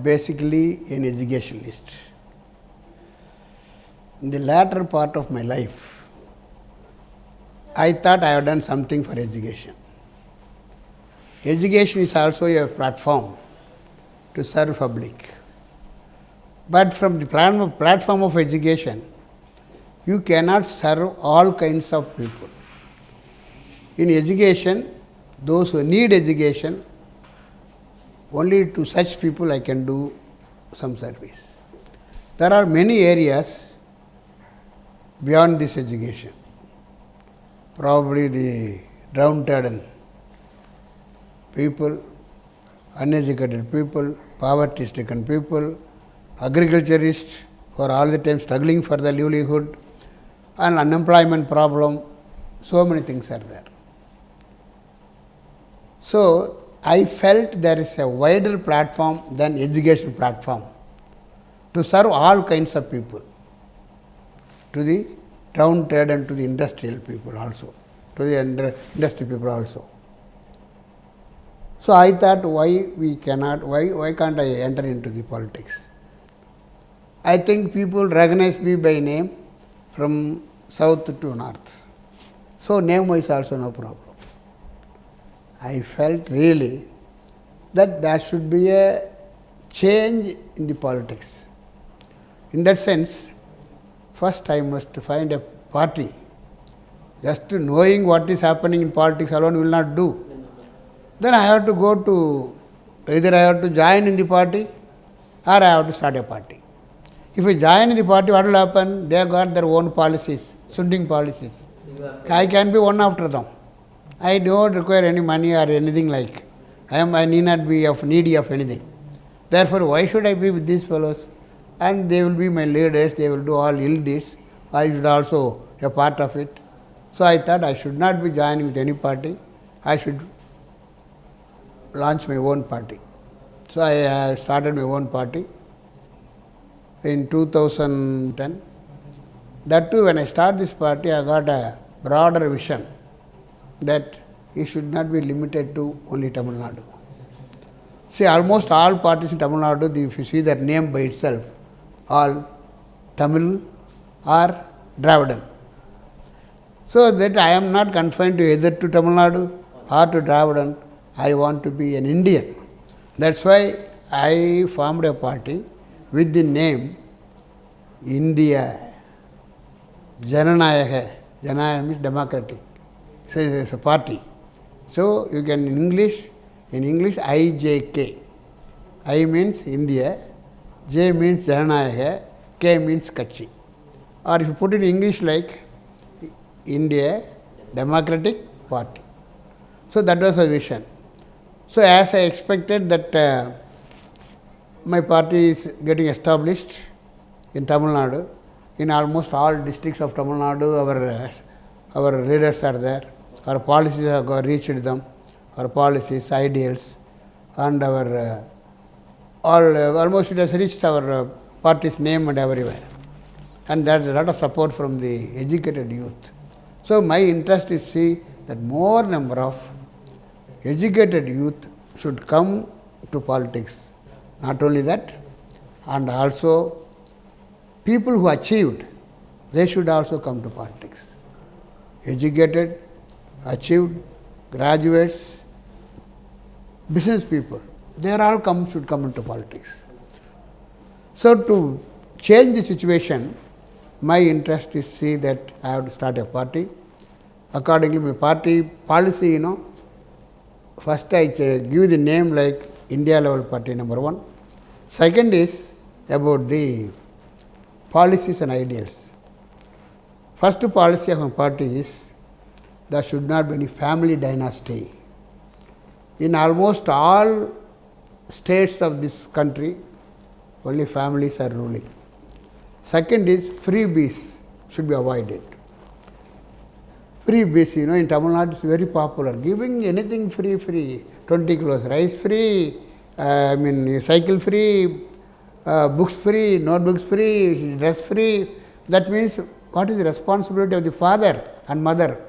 basically an educationalist. In the latter part of my life, I thought I have done something for education. Education is also a platform to serve public. But from the platform of education, you cannot serve all kinds of people. In education, those who need education, only to such people I can do some service. There are many areas beyond this education. Probably the downtrodden people, uneducated people, poverty-stricken people, agriculturists who are all the time struggling for their livelihood, and unemployment problem, so many things are there. So, I felt there is a wider platform than education platform to serve all kinds of people, to the downtrodden, to the industrial people also, to the industry people also. So, I thought why can't I enter into the politics? I think people recognize me by name from south to north. So, name-wise also no problem. I felt really that there should be a change in the politics. In that sense, first I must find a party. Just knowing what is happening in politics alone will not do. Then I have to go to, either I have to join in the party or I have to start a party. If I join in the party, what will happen? They have got their own policies, Sunding policies. I can be one after them. I don't require any money or anything like. I need not be needy of anything. Therefore, why should I be with these fellows? And they will be my leaders, they will do all ill deeds. I should also be a part of it. So, I thought I should not be joining with any party. I should launch my own party. So, I started my own party in 2010. That too, when I start this party, I got a broader vision that it should not be limited to only Tamil Nadu. See, almost all parties in Tamil Nadu, if you see their name by itself, all Tamil or Dravidan. So that I am not confined to either to Tamil Nadu or to Dravidan. I want to be an Indian. That's why I formed a party with the name India Jananayaga. Jananayaga means democratic. So it's a party. So you can in English IJK. I means India, J means Jananayaga, K means Kachi. Or if you put it in English like India Democratic Party. So that was a vision. So as I expected that my party is getting established in Tamil Nadu, in almost all districts of Tamil Nadu, our leaders are there, our policies have reached them, our policies, ideals, and our almost it has reached our party's name and everywhere. And there is a lot of support from the educated youth. So my interest is to see that more number of educated youth should come to politics. Not only that, and also people who achieved, they should also come to politics. Educated, achieved, graduates, business people, they are all should come into politics. So to change the situation, my interest is to see that I have to start a party. Accordingly, my party policy, first I give the name like India level party number 1. Second is about the policies and ideals. First policy of my party is there should not be any family dynasty. In almost all states of this country, only families are ruling. Second is freebies should be avoided. Freebies, in Tamil Nadu is very popular. Giving anything free, 20 kilos rice free, cycle free, books free, notebooks free, dress free. That means what is the responsibility of the father and mother?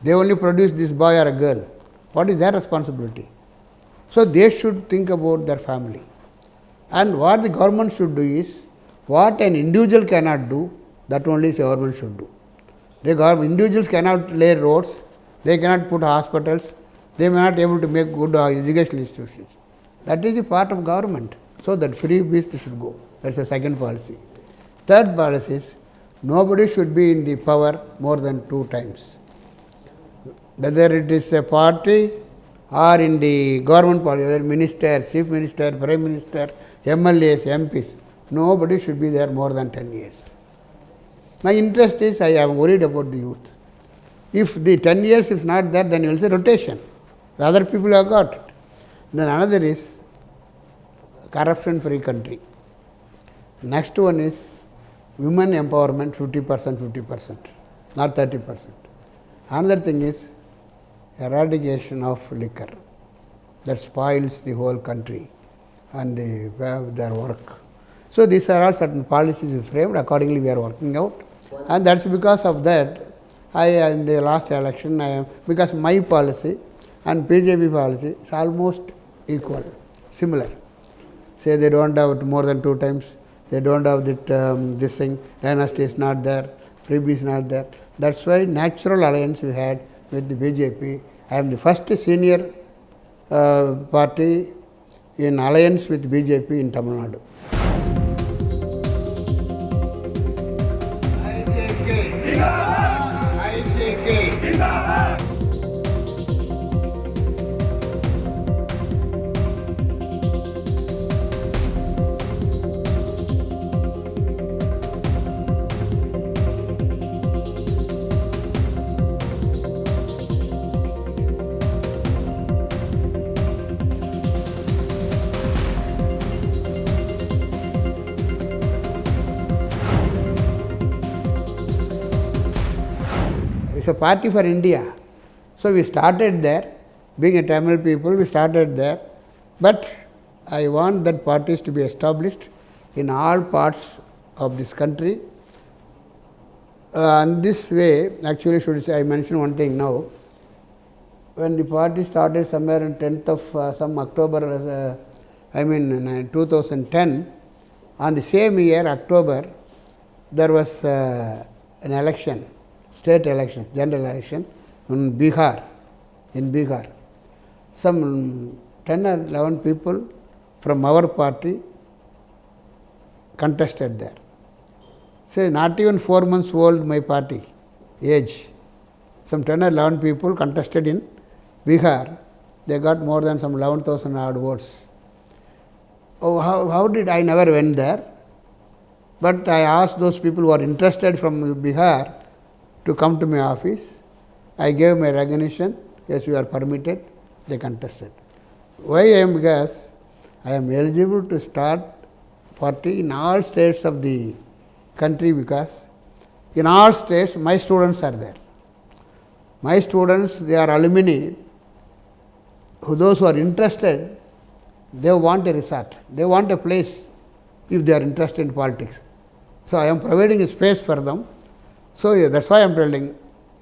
They only produce this boy or a girl. What is their responsibility? So they should think about their family. And what the government should do is, what an individual cannot do, that only the government should do. Individuals cannot lay roads, they cannot put hospitals, they may not be able to make good educational institutions. That is the part of government. So that free beast should go. That's the second policy. Third policy is, nobody should be in the power more than 2 times. Whether it is a party or in the government policy, whether minister, chief minister, prime minister, MLAs, MPs, nobody should be there more than 10 years. My interest is, I am worried about the youth. If the 10 years is not there, then you will say rotation. The other people have got it. Then another is corruption-free country. Next one is women empowerment 50%, not 30%. Another thing is eradication of liquor. That spoils the whole country and their work. So these are all certain policies we framed. Accordingly, we are working out. And that's because of that, in the last election, because my policy and BJP policy is almost equal, similar. Say they don't have it more than 2 times, they don't have this thing, dynasty is not there, freebie is not there. That's why natural alliance we had with the BJP. I am the first senior party in alliance with BJP in Tamil Nadu. It's a party for India. So we started there, being a Tamil people, we started there. But I want that parties to be established in all parts of this country. And this way, actually, I mention one thing now. When the party started somewhere on 10th of some October, 2010, on the same year, October, there was an election. State election, general election in Bihar. Some 10 or 11 people from our party contested there. Say, not even 4 months old my party age. Some 10 or 11 people contested in Bihar. They got more than some 11,000 odd votes. Oh, how did I never went there? But I asked those people who are interested from Bihar to come to my office. I gave my recognition. Yes, you are permitted. They contested. Why I am? Because I am eligible to start party in all states of the country, because in all states my students are there. My students, they are alumni. Those who are interested, they want a resort. They want a place if they are interested in politics. So I am providing a space for them. So yeah, that's why I am telling,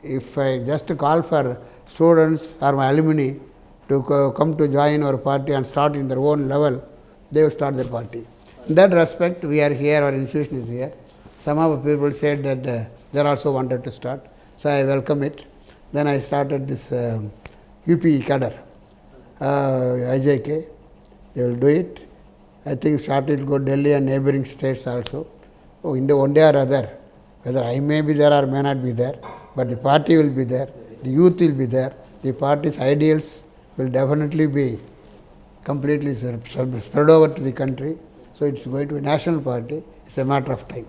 if I just call for students or my alumni to come to join our party and start in their own level, they will start their party. In that respect, we are here, our institution is here. Some of the people said that they also wanted to start, so I welcome it. Then I started this UP cadre, IJK, they will do it. I think shortly it will go Delhi and neighboring states also. In the one day or other, whether I may be there or may not be there, but the party will be there, the youth will be there, the party's ideals will definitely be completely spread over to the country. So it's going to be a national party. It's a matter of time.